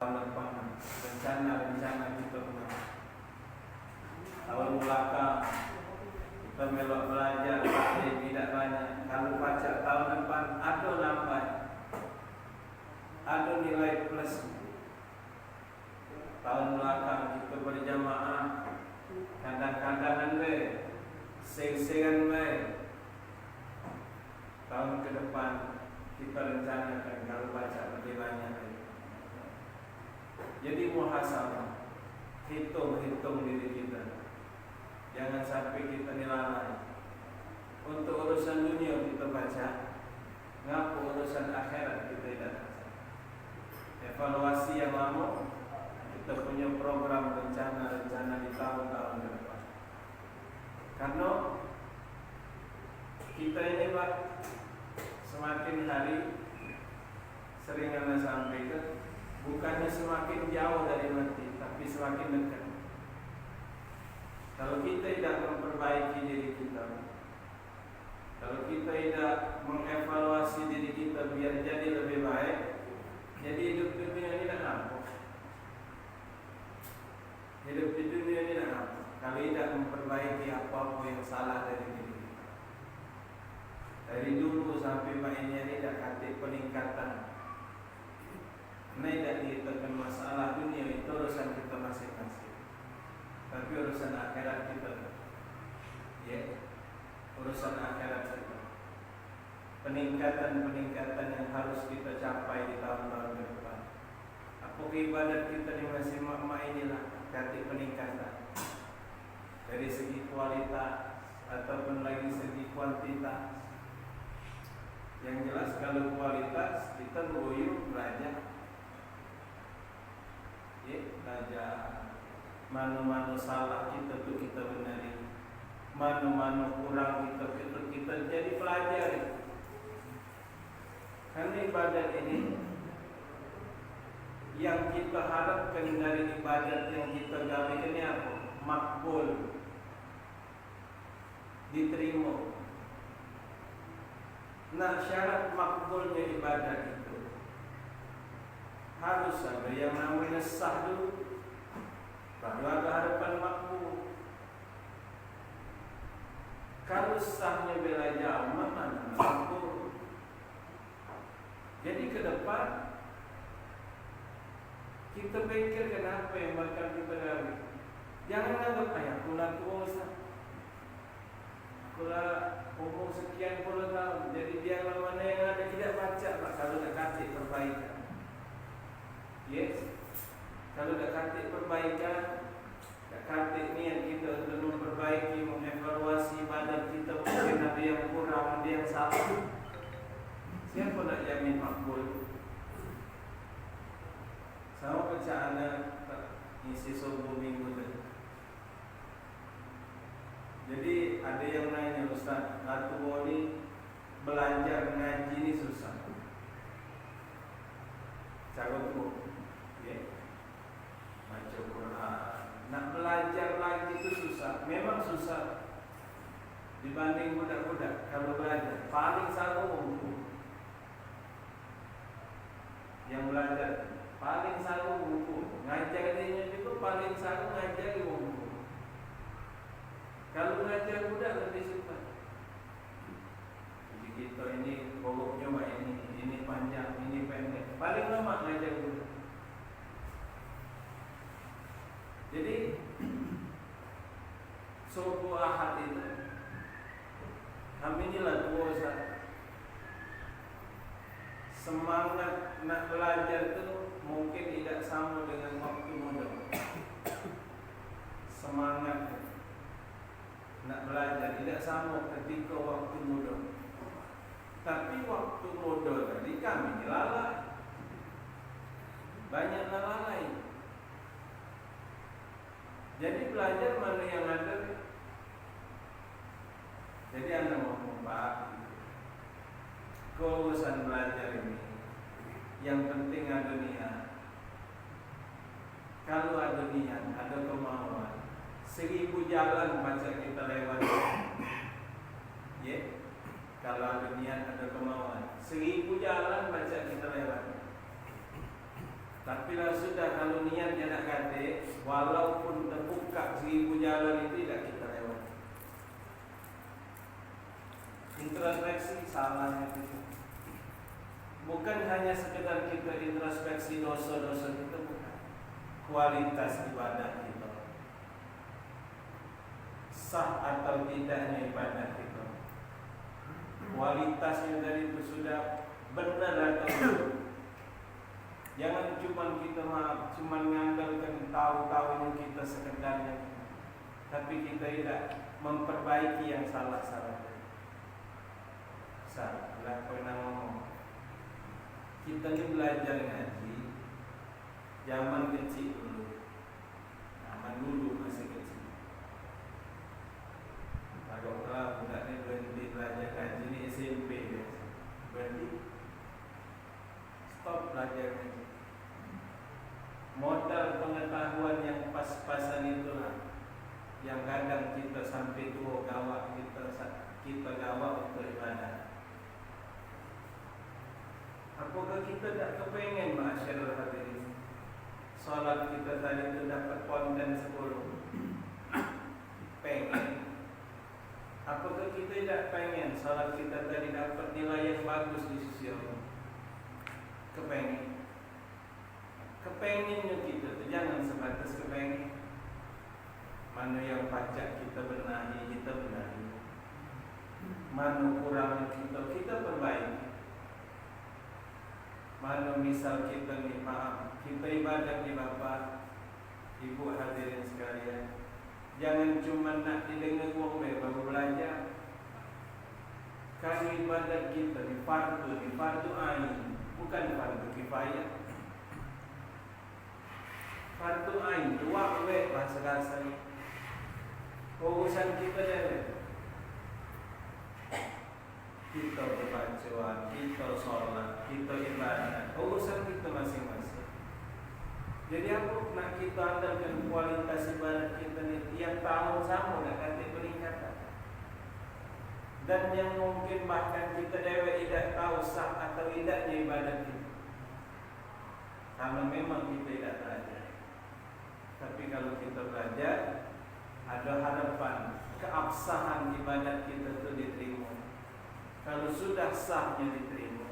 depan, rencana kita tahun belakang kita melok belajar tidak banyak. Kalau baca tahun depan ada nambah, ada nilai plus. Tahun belakang kita berjamaah, kadang-kadang seng-sengan tahun ke depan kita rencanakan kalau baca lebih banyak. Jadi muhasabah, hitung diri kita. Jangan sampai kita lalai. Untuk urusan dunia kita baca, ngapu urusan akhirat kita tidak baca. Evaluasi yang lama, kita punya program rencana di tahun-tahun ke depan. Karena kita ini Pak, semakin hari sering Anda sampaikan, bukannya semakin jauh dari mati, tapi semakin dekat. Kalau kita tidak memperbaiki diri kita, kalau kita tidak mengevaluasi diri kita biar jadi lebih baik, jadi hidup di dunia ini tidak nampak. Hidup di dunia ini tidak nampak. Kalau tidak memperbaiki apa-apa yang salah dari diri kita. Dari dulu sampai ini tidak kata peningkatan. Ini tidak dikatakan masalah dunia itu urusan kita masing-masing, tapi urusan akhirat kita, urusan akhirat kita. Peningkatan yang harus kita capai di tahun-tahun ke depan. Apakah ibadat kita di masjid makmah inilah kata peningkatan dari segi kualitas ataupun lagi segi kuantitas. Yang jelas kalau kualitas kita ngoyo belajar. Belajar mana-mana salah kita tu kita benari, mana-mana kurang kita jadi pelajar. Karena ibadat ini yang kita harapkan dari ibadat yang kita gali ini apa? Makbul, diterima. Nah, syarat makbulnya ibadat itu harus ada yang namanya sah dulu, baru ada harapan makbul. Kalau sahnya bela jauh, mana makbul. Jadi ke depan kita pikir kenapa yang bakal kita gali. Jangan anggap kula tua Ustaz, kula umur sekian puluh tahun, jadi biarlah mana yang ada tidak baca Pak. Kalau nak kasih perbaikan, kalau dah kata perbaikan, dah kata niat kita untuk memperbaiki, mengevaluasi badan kita, mungkin ada yang kurang, ada yang salah. Siapa nak jamin makbul? Sama bacaan isi subuh minggu tadi. Jadi ada yang nanya, Ustaz, Atu ni belajar ngaji ni susah. Cara tu baca Quran, nak belajar lagi itu susah. Memang susah dibanding budak-budak. Kalau belajar paling selalu buku. Yang belajar paling selalu buku. Ngajar dirinya juga paling selalu ngajar buku. Kalau belajar budak lebih susah. Jadi kita ini pokoknya ini panjang, ini pendek. Paling lama ngajar budak. Jadi subuh Ahad itu kami inilah dua Ustaz. Semangat nak belajar itu mungkin tidak sama dengan waktu muda. Semangat nak belajar tidak sama ketika waktu muda. Tapi waktu muda tadi kami lalai. Banyak lalai. Jadi belajar mana yang ada. Jadi Anda mau Pak, keurusan belajar ini yang penting ada niat. Kalau ada niat, ada kemauan, 1000 jalan baca kita lewat. Kalau ada niat, ada kemauan, 1000 jalan baca kita lewat. Tapi lah sudah kalau niat dia nak kata, walaupun terbuka 1000 jalan itu tidak kita lewat. Introspeksi salahnya itu. Bukan hanya sekedar kita introspeksi dosa-dosa kita, bukan. Kualitas ibadah kita, sah atau tidaknya ibadah kita, kualitasnya dari itu sudah benar atau tidak. Jangan cuma kita cuma mengandalkan tahu-tahu kita sekedarnya, tapi kita tidak memperbaiki yang salah-salah. Salah pernah ngomong, kita ni belajar ngaji zaman kecil dulu, zaman dulu masih kecil. Kalau budak ni berhenti belajar ngaji ni SMP dia, berhenti, stop belajar ngaji. Modal pengetahuan yang pas-pasan itulah yang kadang kita sampai tua gawat kita gawat untuk ibadah. Apakah kita tak kepengen ma'asyarul hadirin, solat kita tadi itu dapat konten 10? Pengen. Apakah kita tidak pengen solat kita tadi dapat nilai yang bagus di sisi Allah? Kepengen. Kepengennya kita tu jangan sebatas kepengen. Mana yang pacak kita benahi, kita benahi. Mana kurangnya kita perbaiki. Mana misal kita ni maaf, kita ibadat ni Bapa, Ibu hadirin sekalian, jangan cuma nak didengar ngomel baru belajar. Kalau ibadat kita ni fardu ain, bukan fardu kifayah. Fardu ain, dua bahasa kasar. Urusan kita dia. Kita berbaca, kita solat, kita ibadah, urusan kita masing-masing. Jadi apa nak kita andalkan kualitas ibadah kita ni tiap tahun sama nak kata peningkatan. Dan yang mungkin bahkan kita dewek tidak tahu sah atau tidaknya ibadah kita, kalau memang kita tidak belajar. Tapi kalau kita belajar, ada harapan keabsahan ibadat kita itu diterima. Kalau sudah sahnya diterima,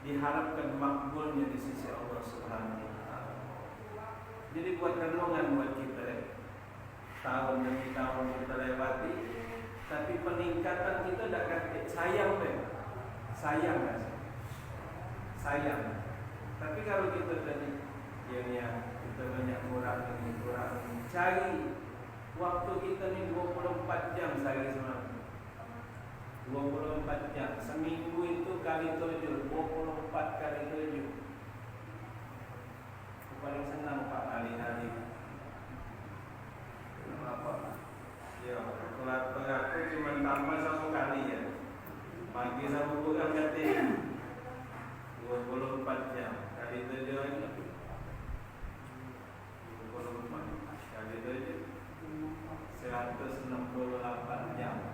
diharapkan makbulnya di sisi Allah Subhanahu wa taala. Jadi buat renungan buat kita, tahun demi tahun kita lewati, tapi peningkatan kita tak kata sayang deh. Sayang kan? Sayang. Tapi kalau kita tadi yang kita banyak kurang ini, cari waktu kita ni 24 jam sehari semalam. 24 jam, seminggu itu kali 7, 24 kali 7. Aku paling senang 4 kali-kali. Kenapa? Ya, kalau aku cuma tambah 1 kali ya. Pagi sama bukan kata 24 jam kali 7 aja. 24 kali 7 168 jam.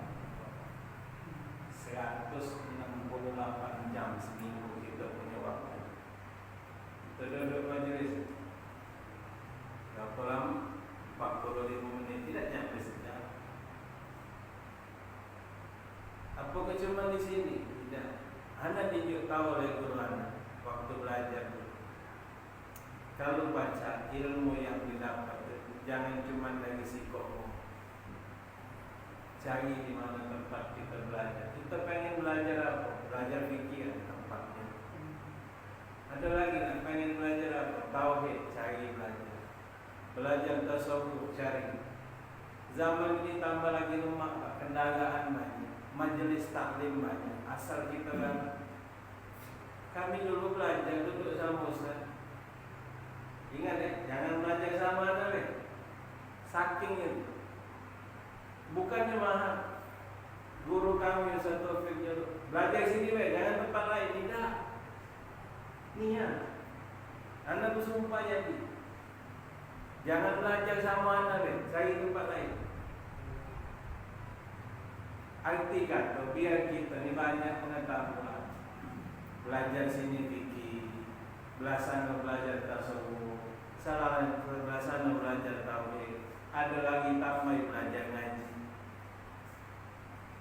168 jam seminggu kita punya waktu. Kita duduk majlis berapa lama? 45 menit, tidak nyampe sejam. Apakah cuma di sini? Tidak. Anda dijuk tahu oleh guru anda waktu belajar. Kalau baca ilmu yang didapat, jangan cuma dari psikologi. Cari di mana tempat kita belajar. Kita pengen belajar apa? Belajar fikir tempatnya. Ada lagi nak pengen belajar apa? Tauhid, cari belajar. Belajar tasawuf, cari. Zaman ini tambah lagi rumah, kendaraan banyak, majelis taklim banyak. Asal kita kan. Kami dulu belajar duduk sama Ustaz. Ingat ya, jangan belajar sama anda. Saking itu. Bukannya mahal. Guru kami Ustaz Taufik belajar sini jangan tempat lain. Tidak. Niat. Anda bersumpah jadi. Jangan belajar sama anda cari tempat lain. Arti kata biar kita ni banyak pengetahuan. Belajar sini fikih, belasan belajar tasawuf, salah belasan belajar tauhid, ada lagi tambah belajar ngaji.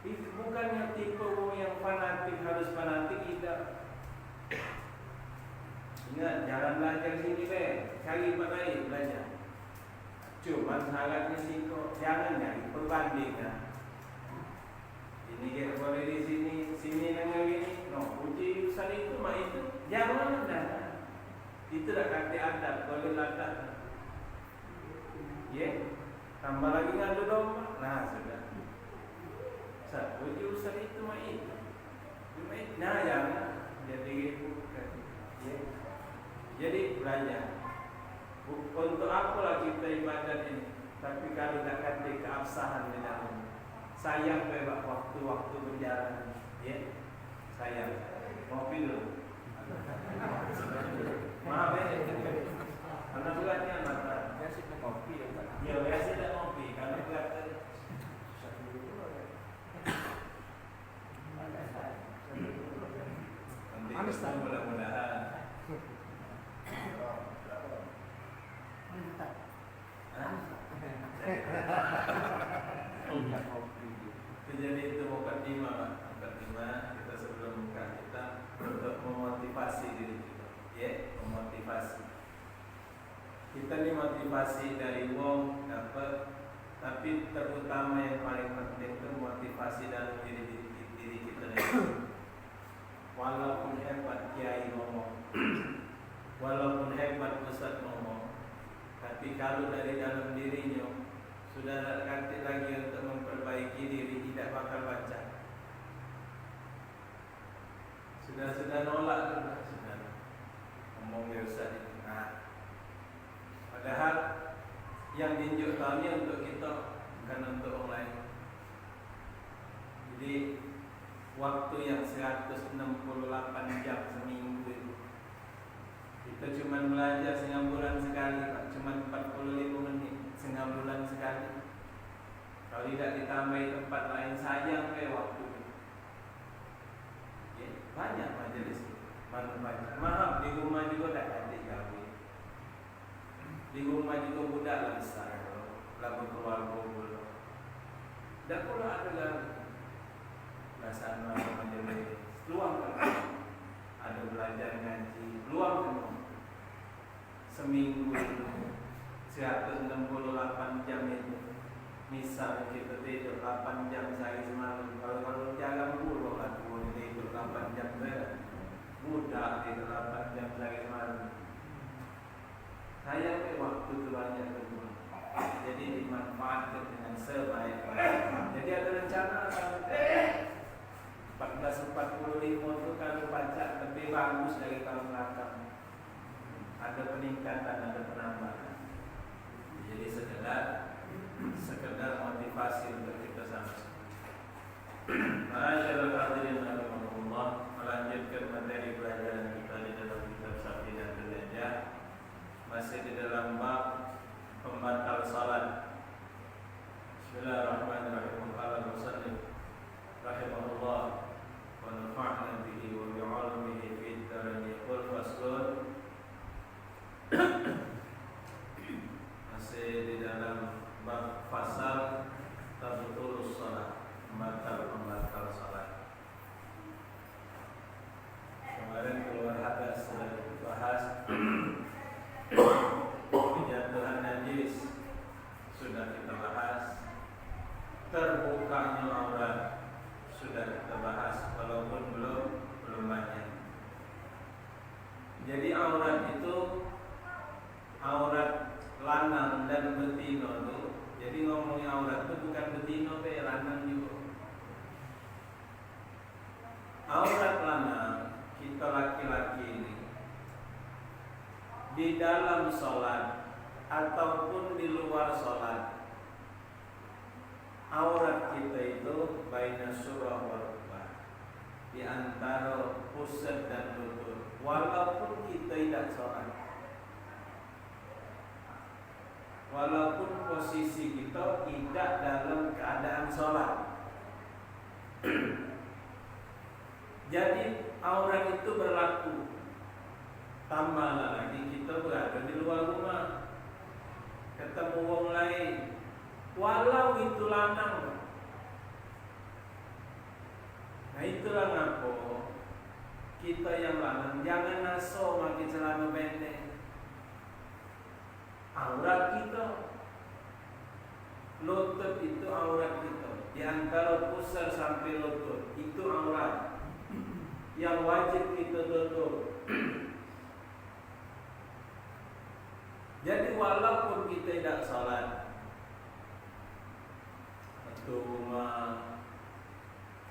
Itu bukannya tipe yang fanatik harus fanatik, tidak. Ingat, jangan belajar sini cari tempat lain belajar. Cuma syaratnya sih kok jangan nyari perbandingan. Ini kita boleh di sini dengan ini. No, uji usaha itu mah itu jangan dah. Itu dah kata adab, boleh latah. Tambah lagi ngadu domba. Nah sudah. Uji usaha itu mah itu. Nah jangan. Jadi jadi belajar. Untuk apalah kita ibadat ini? Tapi kalau tak ada keabsahan di dalam, sayang bebas waktu-waktu berjalan. Sayang. Ngopi dulu. Maaf karena beratnya mata. Biasa ngopi ya Pak. Ya biasa tak ngopi karena berat. Nanti mudah-mudahan. Jadi itu mukadimah kita sebelum buka kita untuk memotivasi diri kita, memotivasi. Kita ini motivasi dari wong dapat, tapi terutama yang paling penting itu motivasi dalam diri kita sendiri. Walaupun hebat kiai ngomong, walaupun hebat ustaz ngomong, tapi kalau dari dalam dirinya sudah ada kata lagi untuk memperbaiki diri, tidak bakal baca. Sudah nolak sudah ngomong ustaz itu. Padahal yang diunjuk tahunnya untuk kita, bukan untuk orang lain. Jadi waktu yang 168 jam seminggu itu, kita cuma belajar setengah bulan sekali, Pak. Cuma 45 menit setengah bulan sekali. Kalau tidak ditambah tempat lain sayang waktu itu. Banyak majelis manfaat. Maaf, di rumah juga tak ada gawe. Di rumah juga budak lah besar, lah berkeluarga pula. Tak pula ada gawe. Laksana majelis, luangkan. Ada belajar ngaji, luangkan. Seminggu itu 168 jam itu. Misal kita tidur 8 jam sehari semalam. Kalau jalan buruk lah tidur 8 jam sehari. Budak tidur 8 jam sehari semalam. Saya waktu itu banyak kedua. Jadi dimanfaatkan dengan sebaik-baiknya. Jadi ada rencana 1445 itu kalau baca lebih bagus dari tahun belakang. Ada peningkatan, ada penambahan. Jadi sekedar motivasi untuk kita sama-sama. Ma'asyiral hadirin rahimakumullah, melanjutkan materi pelajaran kita di dalam kitab Syafi'i dan Belajar, masih di dalam bab pembatal salat. Bismillahirrahmanirrahim. Qala al-musannif rahimahullah wa nafa'na bihi wa bi'ulumihi fid dharain. Yaqul faslun, masih di dalam bab fasal tabtulus shalah, pembatal salat. Kemarin keluar hadis sudah dibahas. Penjatuhan najis sudah kita bahas. Terbukanya aurat sudah kita bahas, walaupun belum banyak. Jadi aurat itu aurat lanang dan betina itu. Jadi ngomongnya aurat itu bukan betina, lanang juga. Aurat lanang kita laki-laki ini di dalam sholat ataupun di luar sholat, aurat kita itu baina surah wa rukbah, di antara pusat dan lutut, walaupun kita tidak sholat, walaupun posisi kita tidak dalam keadaan sholat. Jadi aurat itu berlaku Tambah lagi kita berada di luar rumah, ketemu orang lain, walau itu lanang. Nah itulah ngapa kita yang lanang jangan naso pakai celana pendek. Aurat kita, lutut itu aurat kita. Di antara pusar sampai lutut itu aurat yang wajib kita tutup. Jadi walaupun kita tidak salat atau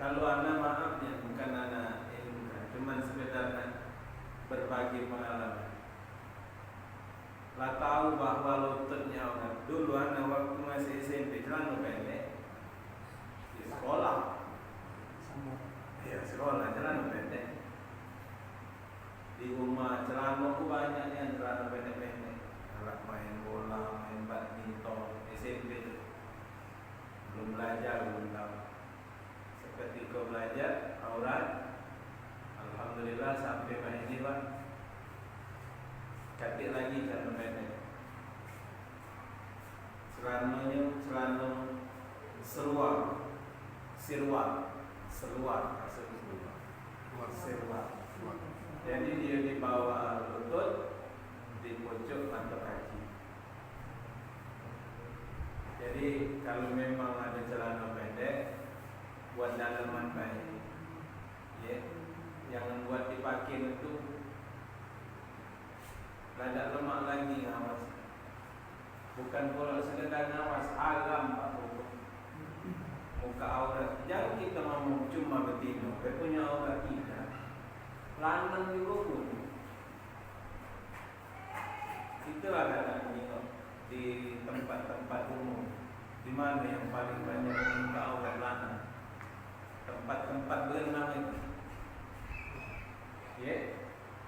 kalau anak maafnya bukan anak cuma sekedar berbagi pengalaman. Lah tahu bahwa lututnya orang dulu anak waktu masih SMP celana pendek di sekolah. Ya sekolah celana pendek. Di rumah celana ku banyak yang celana pendek-pendek. Main bola, main badminton, SMP itu belum belajar, belum tahu. Seketika belajar aurat, alhamdulillah sampai main ini Pak. Cantik lagi celana pendek. Celana seruar, jadi dia di bawah lutut, di pojok mata kaki. Jadi kalau memang ada celana pendek, buat dalaman baik, ya, jangan buat dipakai itu. Tidak lemak lagi ngawas. Bukan pula sekedar ngawas, agam Pak Buku. Muka aurat. Jangan kita ngomong cuma betina, kita punya aurat kita. Lanang juga pun. Itulah kadang-kadang di tempat-tempat umum, di mana yang paling banyak muka aurat lanang. Tempat-tempat berenang itu, ya,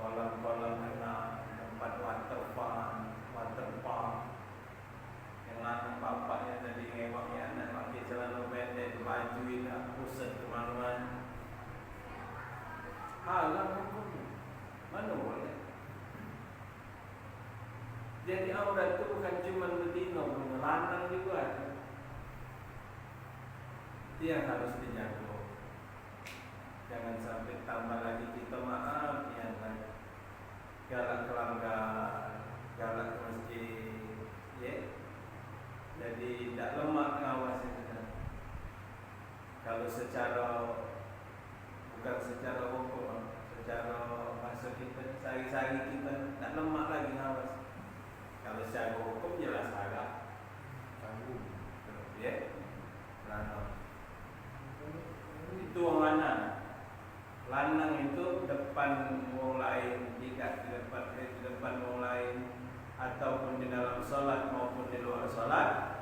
kolam-kolam renang, tempat water park, yang lanang bapaknya tadi ngewaknya anak pakai celana pendek, baju tidak pusat kemana-mana. Halang hukumnya, mana boleh? Jadi aurat itu bukan cuma betina, lanang juga ada. Itu yang harus dijaga. Jangan sampai tambah lagi kita maaf yang galak ke langgar, galak ke masjid, ya. Jadi tidak lemak ngawas itu. Kalau secara bukan secara hukum, secara bahasa kita, sehari-hari kita tidak lemak lagi ngawas. Kalau secara hukum jelas agak tanggung, ya. Lanang itu orang lanang. Lanang itu depan orang lain, jika di depan orang lain ataupun di dalam solat maupun di luar solat,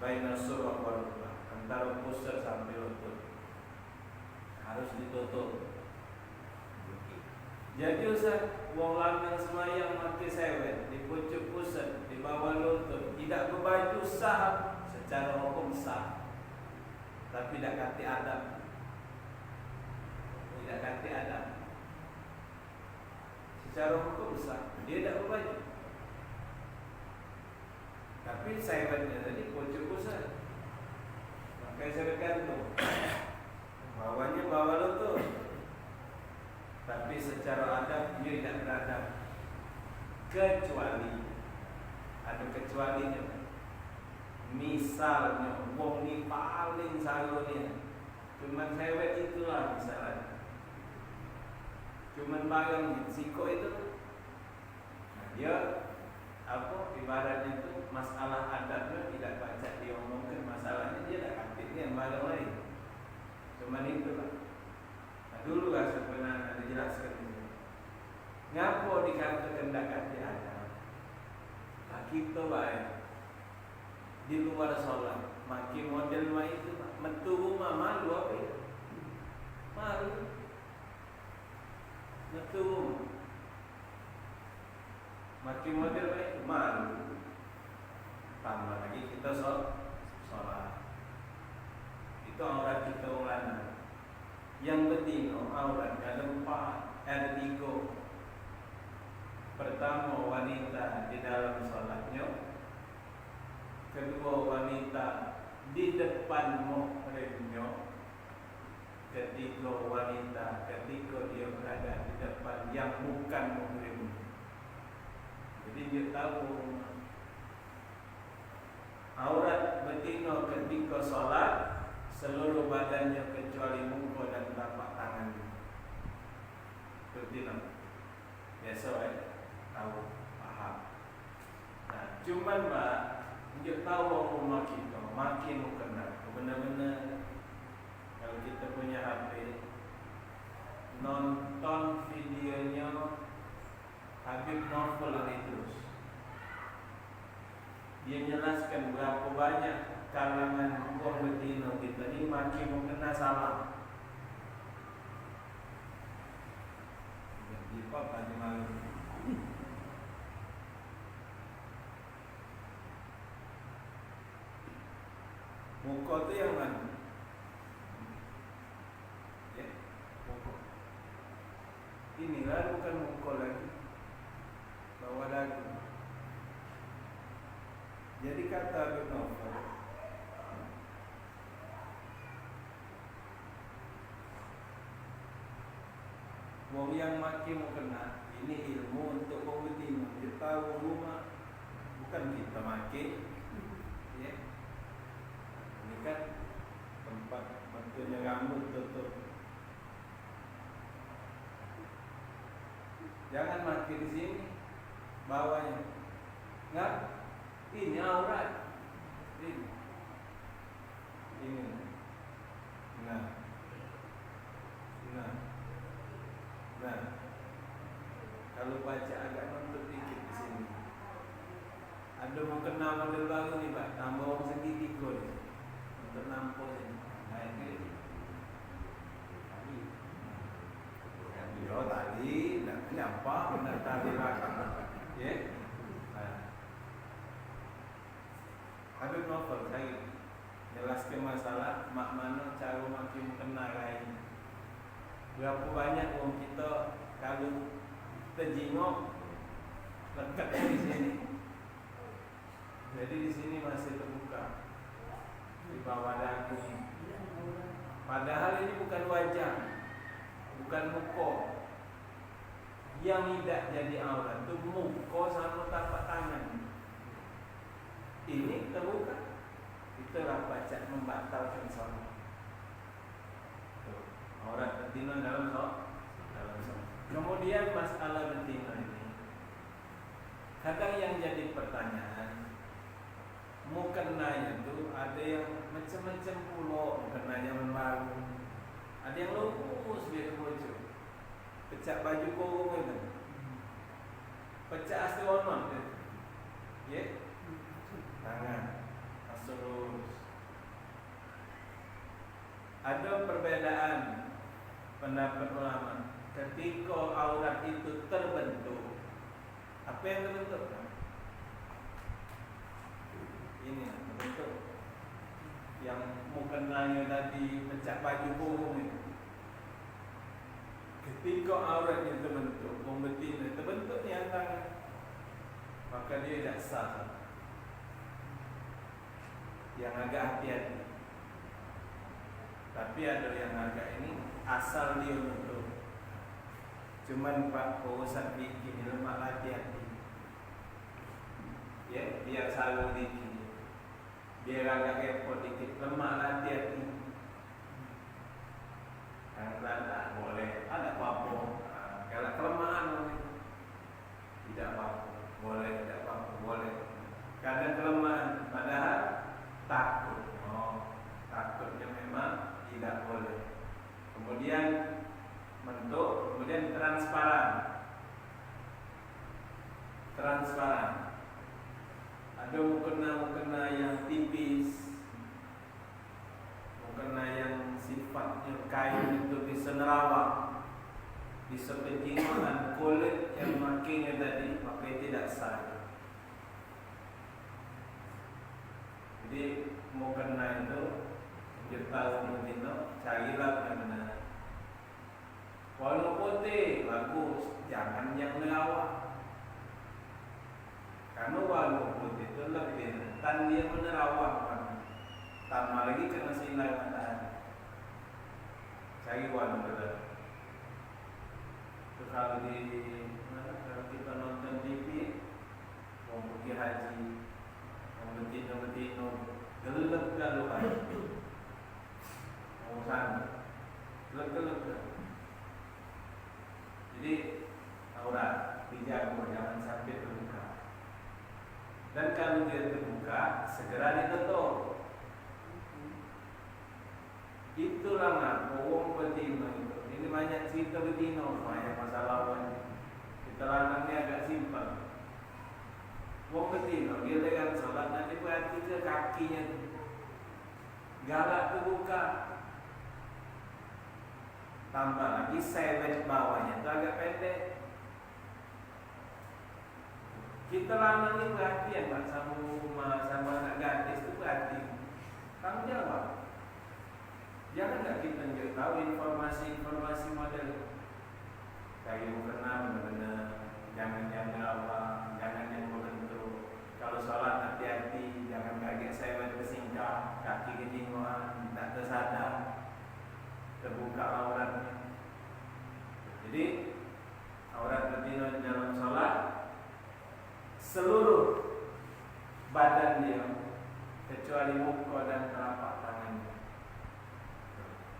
baina surah wal rukbah, antara pusar sampai lutut harus ditutup. Jadi Ustaz, wong lanang semayang pakai sewet di pucuk pusat di bawah lutut, tidak berbaju sah, secara hukum sah, tapi tidak kati adab. Tidak kati adab. Secara hukum sah, dia tidak berbaju. Tapi sewetnya tadi pucuk pusat, pakai sewet gantung, bawahnya bawah lutut. Tapi secara adab dia tidak beradab. Kecuali ada kecualinya. Misalnya wong ni paling salunya cuman sewet itulah misalnya. Cuman barang siko itu. Nah, dia apa ibaratnya itu masalah adabnya tidak baca diomongkan, masalahnya dia tidak kantik yang barang lain. Cuman itulah. Dulu lah sebenarnya dijelaskan ini. Ngapo dikatakan tidak kati adab? Nah, kita baik di luar sholat, makin model mah itu, metu rumah malu apa ya? Malu, metu rumah, makin model mah itu malu. Tambah lagi kita sholat, itu aurat kita ulana. Yang betina aurat ada 4, ada 3. badannya kecuali muka dan telapak tangannya. Betul tak? Biasa tahu, paham. Nah, cuman Pak, dia tahu rumah kita makin kena. Benar-benar kalau kita punya HP, nonton videonya Habib Novel terus. Dia jelaskan berapa banyak kalangan orang betina kita ni makin kena salah. Jadi apa tadi malam? Muka tu yang mana? Ya, muka. Inilah bukan muka lagi, bawa dagu. Jadi kata Habib Novel, wong yang makin mau kena ini ilmu untuk wong betina. Dia tahu rumah bukan kita makin, ya. Ini kan tempat bentuknya rambut tutup. Jangan makin di sini bawahnya. Enggak, ini aurat. Ini. Nah. Kalau baca agak nuntut dikit di sini. Ada mau kena model baru ni Pak, tambah orang segitiga ni untuk nampol ni. Nah ini. Yo tadi nak kenapa nak tadi belakang. Ya. Habib Novel saya jelaskan masalah mak mana cara makin kena lain. Berapa banyak orang kita kalau terjengok lekat di sini. Jadi di sini masih terbuka di bawah dagu. Padahal ini bukan wajah, bukan muka. Yang tidak jadi aurat itu muka sama tapak tangan. Ini terbuka. Itulah baca membatalkan salat. Aurat betina dalam salat. Kemudian masalah betina ini, kadang yang jadi pertanyaan, mukenanya itu ada yang macam-macam pulau, mukenanya membaru, ada yang lurus dia ke bocor, pecah baju kurung itu, pecah astronot itu, ya, tangan, lurus. Ada perbedaan pendapat ulama. Ketika aurat itu terbentuk, apa yang terbentuk? Ini terbentuk. Yang mukenanya tadi pecah baju kurung itu. Ketika aurat itu terbentuk, betina terbentuk di antara, maka dia tidak sah. Yang agak hati-hati. Tapi ada yang agak ini asal dia bentuk. Cuman Pak urusan bikin lemak hati-hati. Ya, biar selalu dikit. Biar agak repot dikit, lemak hati-hati. Kadang-kadang boleh, ada apa-apa. Kalau kelemahan tidak apa-apa, boleh, tidak apa-apa, boleh. Kadang kelemahan, padahal takut. Takutnya memang tidak boleh. Kemudian bentuk, kemudian transparan. Ada mukena yang tipis, mukena yang sifatnya kain itu bisa nerawak, bisa pencingan kulit yang makinnya tadi, maka tidak sah. Jadi mukena itu kita mungkin carilah benar. Warna putih bagus, jangan yang nerawak. Karena warna putih itu lebih rentan dia menerawak. Tambah lagi kena sinar matahari. Cari warna berat. Itu kalau kita nonton TV, mau pergi haji, mau betina gelap galuhan. pengusaha lega. Jadi aurat dijaga jangan sampai terbuka. Dan kalau dia terbuka segera ditutup. Itulah ngaku wong betina itu. Ini banyak cerita betina, banyak masalah banyak. Kita lanangnya agak simpel. Wong betina dia dengan sholat nanti berarti ke kakinya galak terbuka. Tambah lagi sewet bawahnya itu agak pendek. Kita lanang ini perhatian Pak sama rumah sama anak gadis itu perhatian. Tanggung jawab. Jangan nggak kita juga tahu informasi model kayak mukena benar-benar jangan jaga Allah, jangan yang berbentuk. Kalau sholat hati-hati, jangan kaget sewet kesingkap, kaki kejenguan, tak tersadar, terbuka auratnya. Jadi aurat betina dalam sholat seluruh badan dia kecuali muka dan telapak tangannya.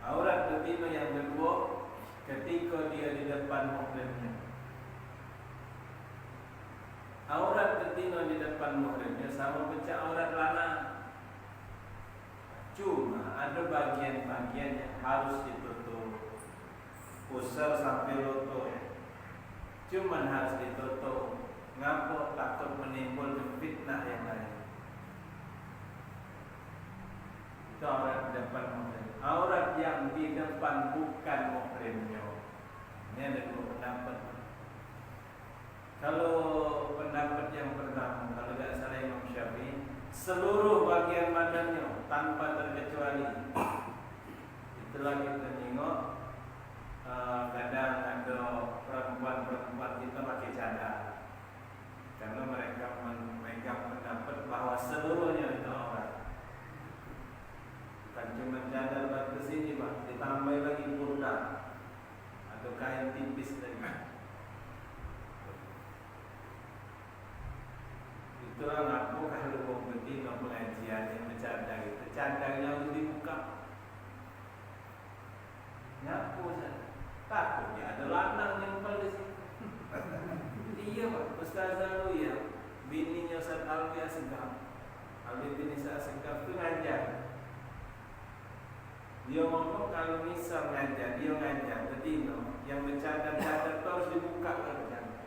Aurat betina yang kedua ketika dia di depan muhrimnya. Aurat betina di depan muhrimnya sama macam aurat lanang. Cuma ada bagian-bagian yang harus ditutup. Pusar sampai lutut. Cuma harus ditutup. Ngapa takut menimbulkan fitnah yang lain. Itu aurat di depan muhrim. Aurat yang di depan bukan muhrimnya. Ini ada dua pendapat. Kalau pendapat yang pertama, kalau tidak salah Imam Syafi'i, seluruh bagian badannya tanpa terkecuali. Itulah kita tengok kadang ada perempuan-perempuan kita pakai cadar. Karena mereka memegang pendapat bahawa seluruhnya itu aurat. Bukan cuma cadar batas ini Pak, ditambah lagi kurda atau kain tipis lagi. Itulah ngaku kalau mau betina pengajian yang bercadar itu cadarnya harus dibuka. Ngaku saja. Takutnya ada lanang nyempel di situ. Iya Pak, Ustazah lu ya, bininya Ustaz Alfi Asegaf. Alfi bin Isa Asegaf itu ngajar. Dia ngomong kalau misal ngajar, dia ngajar betina yang bercadar-cadar itu harus dibuka kalau bercadar.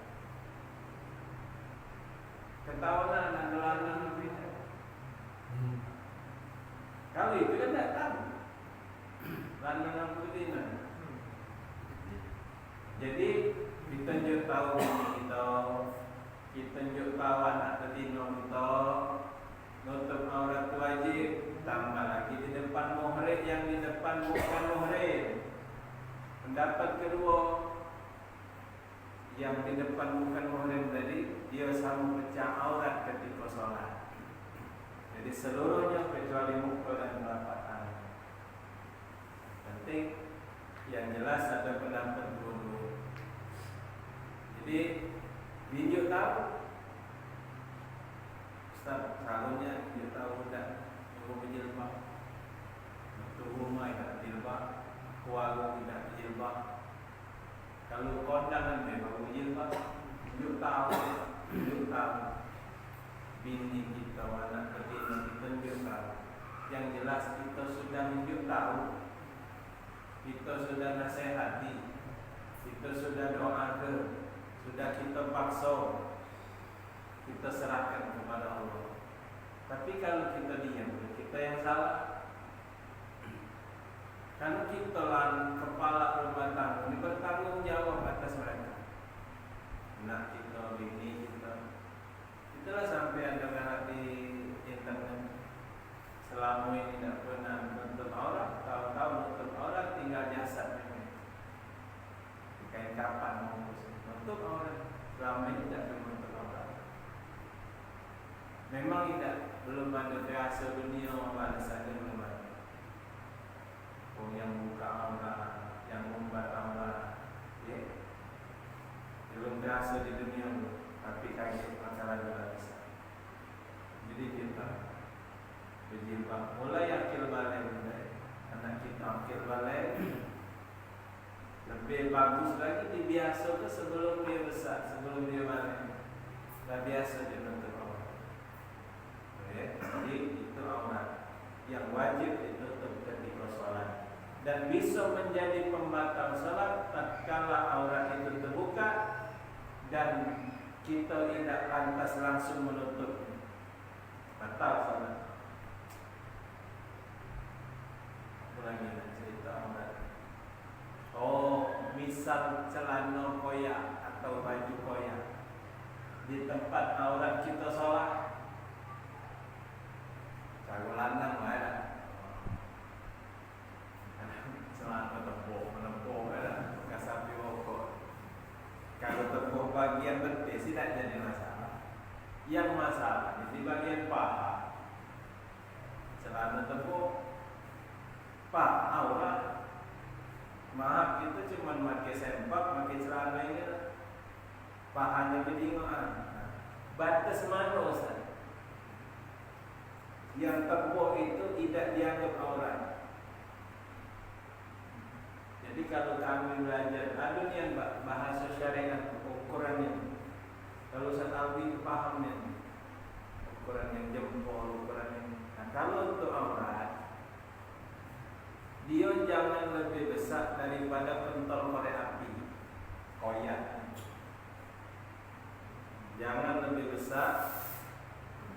Ketahuan anak lanang berbeda. Kalau itu kan tak tahu lanang betina. Jadi kita tunjuk tahu kita tunjuk tahu anak betina kita nutup aurat wajib. Tambah lagi di depan muhrim yang di depan bukan muhrim. Pendapat kedua yang di depan bukan muhrim tadi dia sama pecah aurat ketika sholat. Jadi seluruhnya kecuali muka dan telapak tangan. Penting yang jelas ada pendapat dulu. Jadi video tahu Ustaz selalunya dia tahu tak berjilbab. Untuk rumah tidak berjilbab, keluarga tidak berjilbab. Kalau kondangan dia baru berjilbab, tunjuk tahu bini kita, anak betina kita tunjuk tahu. Yang jelas kita sudah tunjuk tahu, kita sudah nasihati, kita sudah doakan, sudah kita paksa, kita serahkan kepada Allah. Tapi kalau kita diam, kita yang salah. Karena kita lah kepala rumah tangga, ini bertanggung jawab atas mereka. Nak kita, bini kita. Itulah sampai ada kanal di internet. Selama ini tidak pernah menutup aurat, tahu-tahu menutup aurat tinggal jasad memang. Kain kapan menutup aurat, selama ini tidak pernah menutup aurat. Memang belum ada berasa dunia balasannya belum ada. Oh yang buka aurat, yang membuat aurat, ya. Belum berasa di dunia, tapi kaget masalah balasa. Jadi kita berjilbab, mulai akil balik anak kita akil balik. Lebih bagus lagi dibiasa ke sebelum dia besar, sebelum dia balik. Dah biasa dia nutup aurat. Okay. Jadi itu aurat yang wajib ditutup ketika solat dan bisa menjadi pembatal solat tatkala aurat itu terbuka dan kita tidak lantas langsung menutup, batal solat. Ulangi cerita aurat. Oh, misal celana koyak atau baju koyak di tempat aurat kita solat, cara lanang lah ya. Celana tepuk, menempuh ya, bekas api rokok. Kalau tepuk bagian betis tidak jadi masalah. Yang masalah di bagian paha. Celana tepuk, paha aurat. Maaf, kita cuma pakai sempak, pakai celana ini lah. Pahanya bedingoan. Batas mana Ustaz? Yang tepuk itu tidak dianggap aurat. Jadi kalau kami belajar, ada yang bahasa syariat ukurannya. Kalau Ustaz Alwi itu pahamnya, ukuran yang jempol, ukuran yang. Nah, kalau untuk aurat, dia jangan lebih besar daripada pentol korek api, koyak. Jangan lebih besar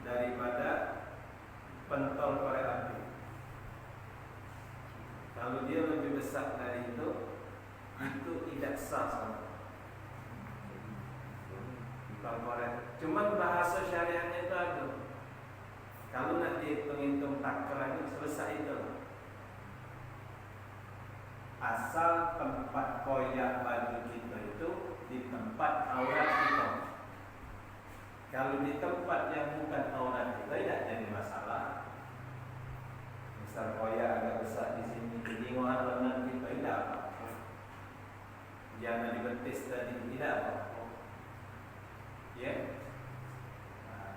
daripada pentol korek api. Kalau dia lebih besar dari itu tidak sah sama. Pentol korek. Cuman bahasa syariatnya itu ada. Kalau nak dihitung-hitung takarannya selesai itu. Asal tempat koyak baju kita itu di tempat aurat kita. Kalau di tempat yang bukan aurat kita tidak jadi masalah. Misal koyak agak besar di sini, jadi lengan kita tidak apa-apa. Jangan dibetis tadi, tidak apa-apa. Ya, nah,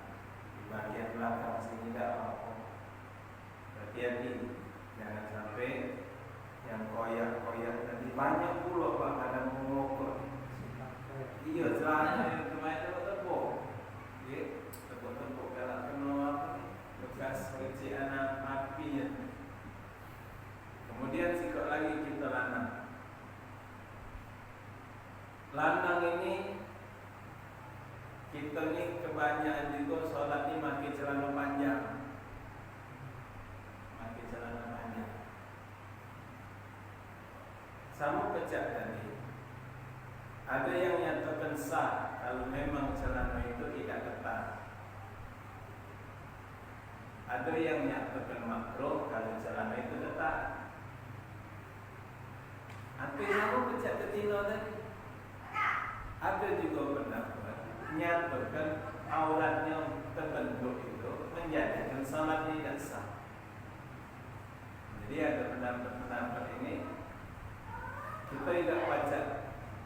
di bagian belakang sini tidak apa-apa. Hati-hati, jangan sampai yang koyak-koyak tadi banyak pula Pak kadang mengukur. Iya, celana yang kemarin tepuk. Ya, tepuk-tepuk kalau kena apa ni? Bekas kecian api ya. Kemudian sikap lagi kita lanang. Lanang ini kita ni kebanyakan juga solat ni pakai celana panjang. Pakai celana panjang. Sama pecah tadi. Ada yang nyatakan sah kalau memang celana itu tidak ketat. Ada yang nyatakan makruh kalau celana itu ketat. Apa yang sama pecah ketina tadi? Ada juga pendapat nyatakan aurat yang terbentuk itu menjadikan salat tidak sah. Jadi ada pendapat-pendapat ini. Kita tidak baca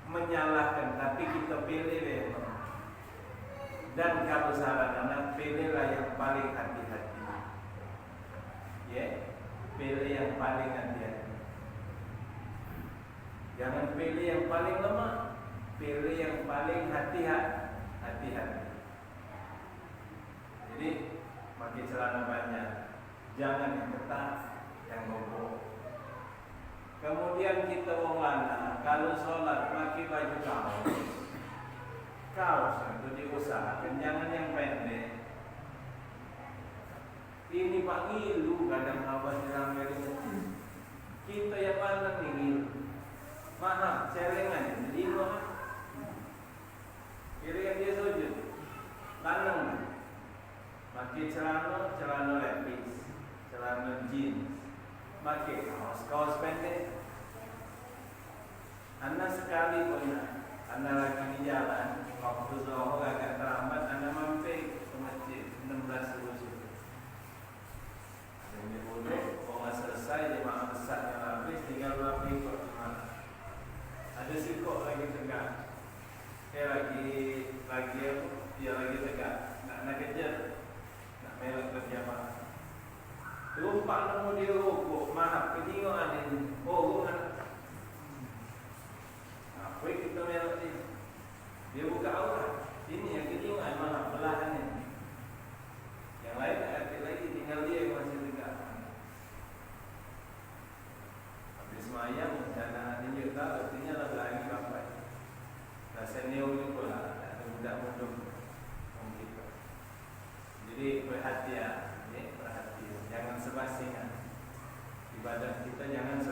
menyalahkan, tapi kita pilih deh. Dan kalau saran anak, pilihlah yang paling hati-hati. Ya, pilih yang paling hati-hati. Jangan pilih yang paling lemah, pilih yang paling hati-hati. Jadi pakai celana panjang, jangan yang ketat, yang gobok. Kemudian kita wong lanang kalau sholat pakai baju kaos itu diusahakan jangan yang pendek. Ini Pak ngilu kadang abah ramai kita yang lanang nih ngilu. Maaf, celengan jadi maaf. Kira-kira dia sujud lanang pakai celana lepis, celana jeans. Pakai kaos pendek. Anda sekali punya, Anda lagi di jalan, waktu zuhur agak terlambat, Anda mampir ke masjid 16 Agustus. Ada yang dibodoh, kalau selesai jemaah besar yang habis, tinggal berapa ikut kemana. Ada sikok lagi tegak. Dia lagi tegak, nak kejar, nak melak berjamaah. Lupa nemu dia rokok, maaf, ketinggalan ni perhatian, ya, perhatian. Jangan sebasingan. Ibadah kita jangan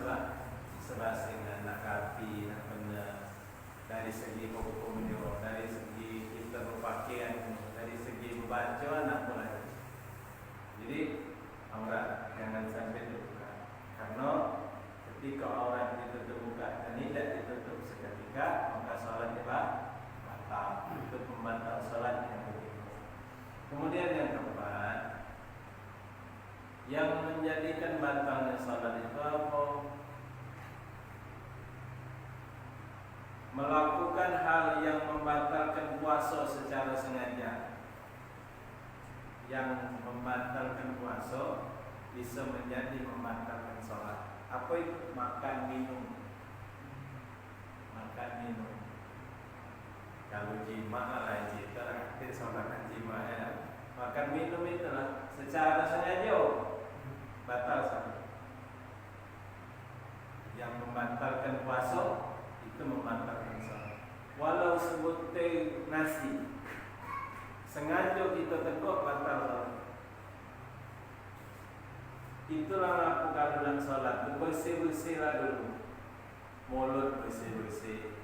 sebasingan, nak rapi, nak benar. Dari segi hukumnya, dari segi kita berpakaian, dari segi membaca anak mulai. Jadi aurat jangan sampai terbuka. Karena ketika aurat itu terbuka dan tidak ditutup seketika, maka sholat batal. Itu pembatal sholat yang ketiga. Kemudian yang keempat, yang menjadikan batalnya sholat itu apa? Melakukan hal yang membatalkan puasa secara sengaja. Yang membatalkan puasa bisa menjadi membatalkan sholat. Apa itu? Makan minum. Makan minum. Kalau jima lah kita arti sholat jima ya. Makan minum itulah secara sengaja batal sholat. Yang membatalkan puasa itu membatalkan sholat. Walau sebut teh nasi, sengaja kita teguk batal sholat. Itulah aku dalam sholat. Bersih-bersihlah dulu. Mulut bersih-bersih.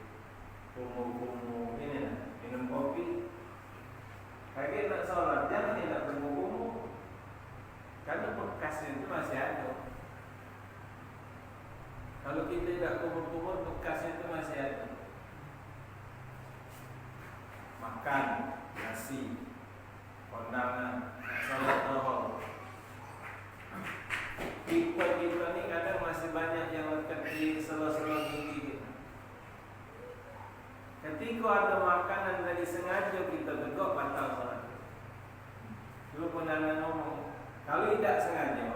Kumu-kumu ini lah, minum kopi. Kaki nak sholat jangan tidak berkumu. Karena bekasnya itu masih ada. Kalau kita tidak kumur-kumur, bekasnya itu masih ada. Makan nasi, kondangan, sholat dohor. Kita ni kadang masih banyak yang lekat di sela-sela gigi kita. Ketika ada makanan dari sengaja kita tegak batal sholat. Dulu pun anak ngomong, kalau tidak sengaja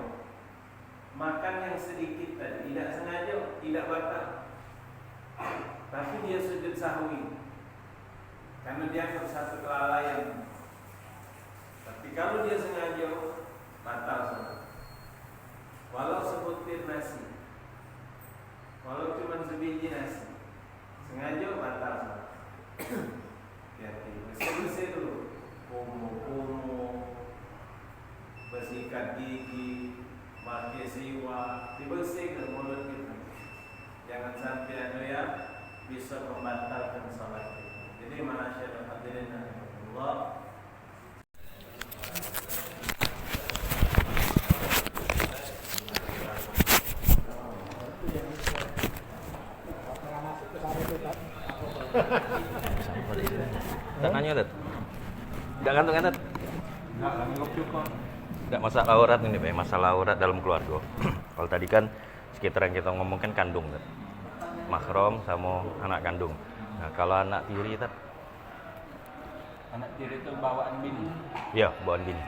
makan yang sedikit tadi, tidak sengaja tidak batal. Tapi dia sujud sahwi karena dia satu kelalaian. Tapi kalau dia sengaja batal sholat. Walau sebutir nasi, walau cuma sebiji nasi, sengaja batal sholat. Hati-hati, bersih-bersih dulu. Kumu-kumu, bersihkan gigi, pakai siwak, dibersihkan mulut kita. Jangan sampai ada yang bisa membatalkan sholat kita. Jadi ma'asyiral hadirin rahimakumullah, tak nanya Tat. Enggak gantung Tat. Enggak masalah aurat ini, Pak. Masalah aurat dalam keluarga. Kalau tadi kan sekitar yang kita ngomongkan kandung, Tat. Mahram sama anak kandung. Nah, kalau anak tiri, Tat. Anak tiri itu bawaan bini. Iya, bawaan bini.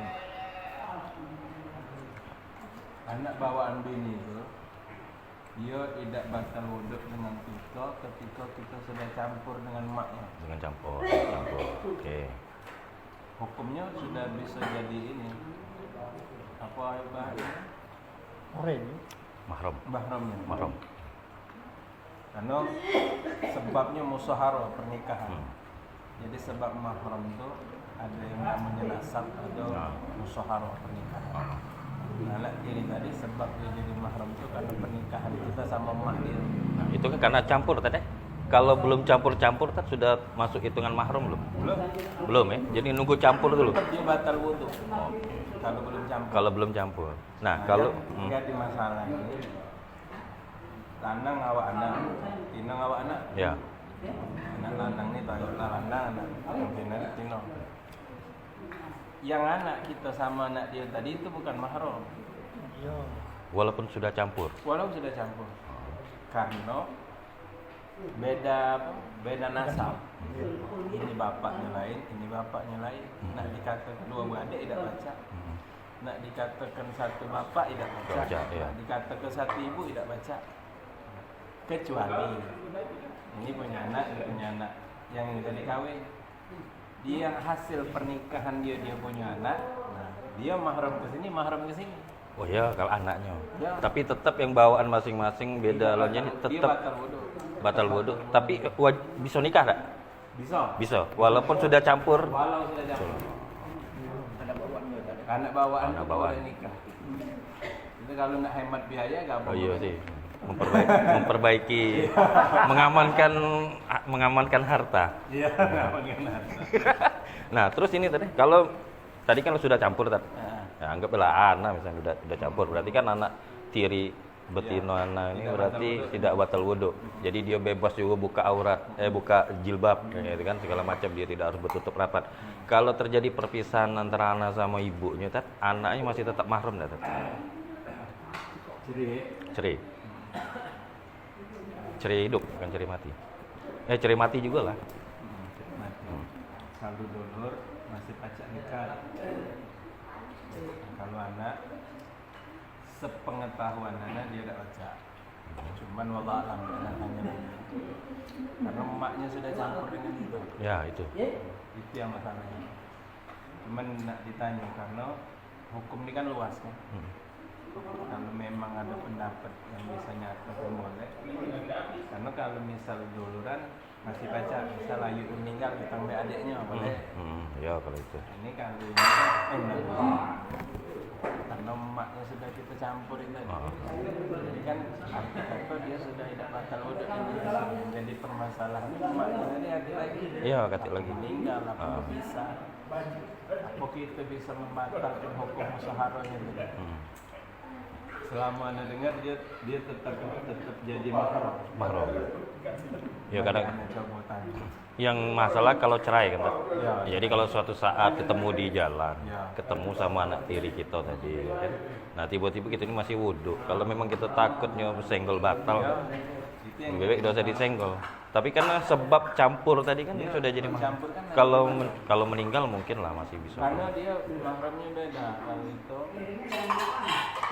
Anak bawaan bini itu dia tidak batal wuduk dengan kita ketika kita sudah campur dengan maknya. Dengan campur. Oke. Hukumnya sudah bisa jadi ini. Apa bahasanya? Mahramnya. Mahram. Karena sebabnya musyawarah pernikahan. Jadi sebab mahram itu ada yang namanya nasab, ada musyawarah pernikahan. Anak tiri tadi sebab dia jadi mahram itu karena pernikahan kita sama emak dia. Nah, itu kan karena campur tadi. Kalau belum campur-campur Tat sudah masuk hitungan mahram belum? Belum ya. Jadi nunggu campur dulu. Dia batal wudu. Kalau belum campur. Kalau belum campur. Nah, kalau enggak di masalah ini. Lanang awak anak, tinang awak anak. ya. Anak lanang ini tahu lanang anak. Tinang tino. Yang anak kita sama anak dia tadi itu bukan mahram. Walaupun sudah campur. Walau sudah campur. Karena beda nasab. Ini bapaknya lain, ini bapaknya lain. Nak dikatakan dua beradik tidak baca. Nak dikatakan satu bapak tidak baca. Ya. Nak dikatakan satu ibu tidak baca. Kecuali ini punya anak yang tadi kawin. Dia hasil pernikahan dia punya anak. Nah, dia mahram ke sini, mahram ke sini. Oh ya, kalau anaknya. Ya. Tapi tetap yang bawaan masing-masing beda lonya tetap batal wudu. Tapi bisa nikah tak? Bisa. Bisa. Walaupun sudah campur. Walau sudah campur. Ada bawaannya tadi. Anak bawaan Anak tuh bawaan. boleh nikah. Itu kalau nak hemat biaya gabung. Oh iya sih. Memperbaiki mengamankan harta. Iya, ngapain harta. Nah, terus ini kalau tadi kan sudah campur tadi. Nah, Ya, anggaplah anak misalnya udah campur, berarti kan anak tiri betina anak ini Tidak berarti batal wudu. tidak batal wudhu. Jadi dia bebas juga buka aurat, buka jilbab, kayak gitu kan segala macam, dia tidak harus bertutup rapat. Kalau terjadi perpisahan antara anak sama ibunya, anaknya masih tetap mahram Tat? Jadi Cerai. Cerai hidup, bukan cerai mati. Cerai mati juga lah. mati. Kalau dulur masih pacak nikah. Kalau anak sepengetahuan anak dia tidak baca. Cuman wallah alam anaknya karena emaknya sudah campur dengan itu. Ya itu. Itu yang masalahnya. Cuman nak ditanya karena hukum ini kan luas kan. Kalau memang ada pendapat yang bisa nyatakan boleh, karena kalau misal duluran masih baca, misal Ayu meninggal ditambah adiknya boleh. Ya kalau itu. Ini kalau ini enggak. Karena emaknya sudah kita campur itu. Jadi kan apa dia sudah tidak batal wudhu ini. Jadi permasalahan emaknya ini ada lagi. Iya, kata lagi. Meninggal apa bisa? Apa kita bisa membatalkan hukum musaharahnya itu? Selama anda dengar dia tetap jadi mahram. Mahram. Ya kadang Anda coba tanya. yang masalah kalau cerai kan. Ya. Jadi kalau suatu saat ketemu di jalan, Ya. ketemu sama anak tiri kita tadi, kan? Nah tiba-tiba kita ini masih wudhu. Kalau memang kita takutnya senggol batal, Ya, itu yang bebek tidak usah disenggol. Tapi karena sebab campur tadi kan Ya, sudah jadi mahram. campur kan Kalau meninggal mungkin lah masih bisa. karena dia mahramnya beda. Kalau itu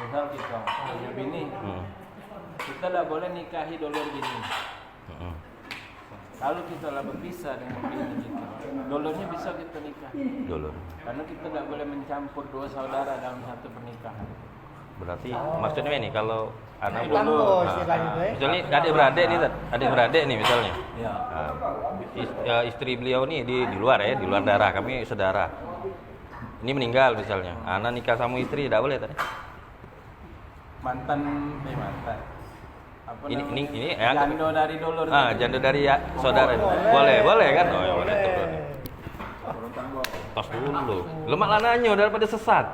misal kita punya bini, kita tidak boleh nikahi dulur bini. Kalau kita lah berpisah dengan bini kita, dulurnya bisa kita nikah. Dulu. Karena kita tidak boleh mencampur dua saudara dalam satu pernikahan. Berarti maksudnya ini kalau anak Campur dulu, istilahnya itu, misalnya adik-beradik nih, adik-beradik nih misalnya. Ya. Istri beliau nih di luar ya, di luar darah, kami saudara. Ini meninggal misalnya, anak nikah sama istri tidak boleh tadi. Mantan. Apa namanya? Ini ya. Jando dari dulur. Janda dari ya, saudara. Boleh kan? Oh ya boleh tuh. Tos dulu. Lemak lananya daripada sesat.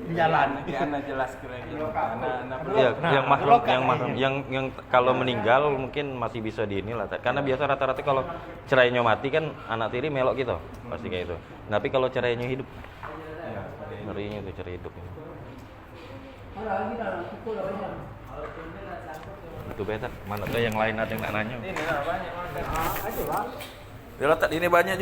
Di jalan. Nanti anak jelas kira gitu. Anak Iya, yang mahram, Lokat yang kalau meninggal mungkin masih bisa di inilah. Karena biasa rata-rata kalau cerainya mati kan anak tiri melok gitu, pasti kayak itu. Tapi kalau cerainya hidup, Ya, pada ini. ngerinya itu cerai hidup. Itu better. Mana tuh yang lain ada yang nak nanya? Ini lah banyak makan. Dia letak ini banyak juga.